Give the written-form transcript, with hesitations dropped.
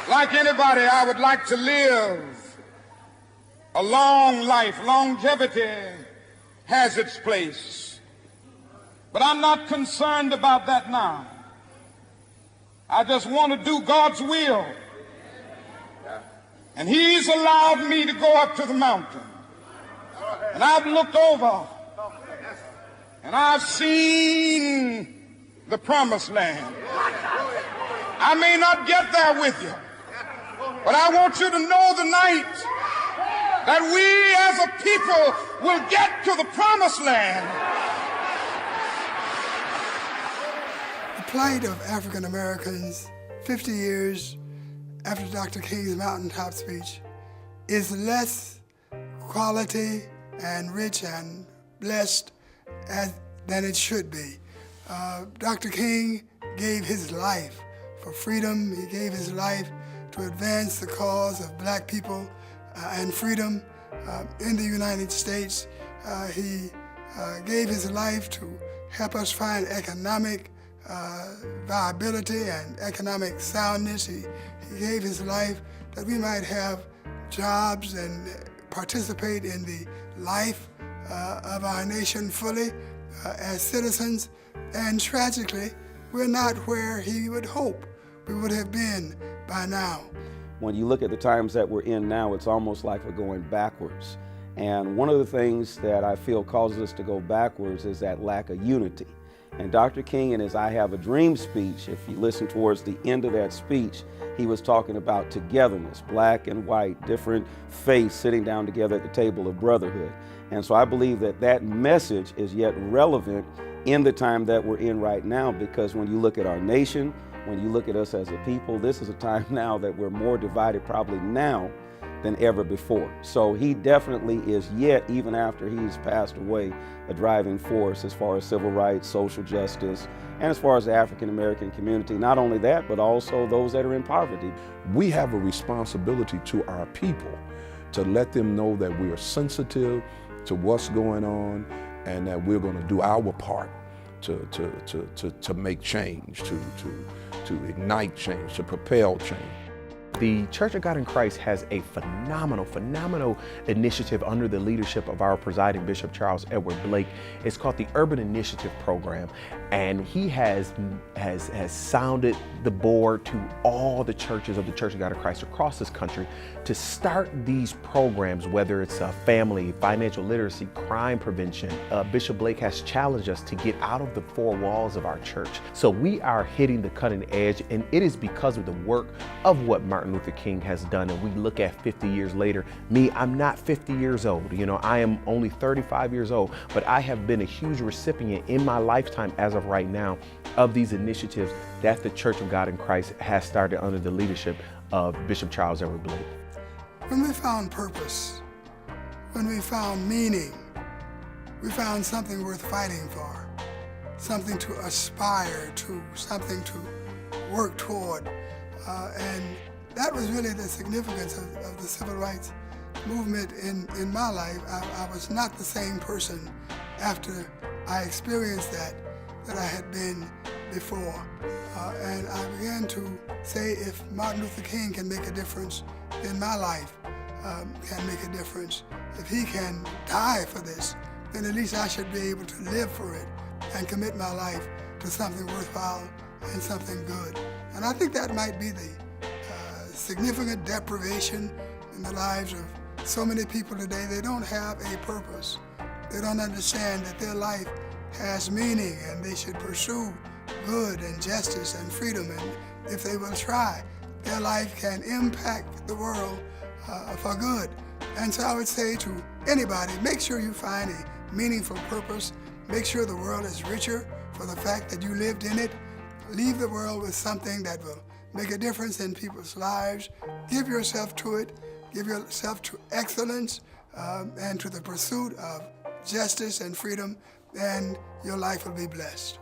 Like anybody, I would like to live a long life. Longevity has its place. But I'm not concerned about that now. I just want to do God's will. And He's allowed me to go up to the mountain. And I've looked over and I've seen the promised land. I may not get there with you, but I want you to know tonight that we as a people will get to the promised land. The plight of African Americans 50 years after Dr. King's mountaintop speech is less quality and rich and blessed than it should be. Dr. King gave his life for freedom. He gave his life to advance the cause of black people and freedom in the United States. He gave his life to help us find economic viability and economic soundness. He gave his life that we might have jobs and participate in the life of our nation fully as citizens. And tragically, we're not where he would hope we would have been by now. When you look at the times that we're in now, it's almost like we're going backwards. And one of the things that I feel causes us to go backwards is that lack of unity. And Dr. King in his I Have a Dream speech, if you listen towards the end of that speech, he was talking about togetherness, black and white, different faiths sitting down together at the table of brotherhood. And so I believe that that message is yet relevant in the time that we're in right now, because when you look at our nation, when you look at us as a people, this is a time now that we're more divided probably now than ever before. So he definitely is yet, even after he's passed away, a driving force as far as civil rights, social justice, and as far as the African American community. Not only that, but also those that are in poverty. We have a responsibility to our people to let them know that we are sensitive to what's going on and that we're going to do our part to make change, to ignite change, to propel change. The Church of God in Christ has a phenomenal initiative under the leadership of our presiding Bishop Charles Edward Blake. It's called the Urban Initiative Program, and he has sounded the board to all the churches of the Church of God in Christ across this country to start these programs, whether it's family, financial literacy, crime prevention. Bishop Blake has challenged us to get out of the four walls of our church. So we are hitting the cutting edge, and it is because of the work of what Martin Luther King has done. And we look at 50 years later. I'm not 50 years old. I am only 35 years old, but I have been a huge recipient in my lifetime as of right now of these initiatives that the Church of God in Christ has started under the leadership of Bishop Charles Edward Blake. When we found purpose, when we found meaning, we found something worth fighting for, something to aspire to, something to work toward. And that was really the significance of the civil rights movement in my life. I was not the same person after I experienced that I had been before. And I began to say, if Martin Luther King can make a difference, then my life can make a difference. If he can die for this, then at least I should be able to live for it and commit my life to something worthwhile and something good. And I think that might be the significant deprivation in the lives of so many people today. They don't have a purpose. They don't understand that their life has meaning and they should pursue good and justice and freedom. And if they will try, their life can impact the world for good. And so I would say to anybody, make sure you find a meaningful purpose. Make sure the world is richer for the fact that you lived in it. Leave the world with something that will make a difference in people's lives. Give yourself to it. Give yourself to excellence and to the pursuit of justice and freedom, and your life will be blessed.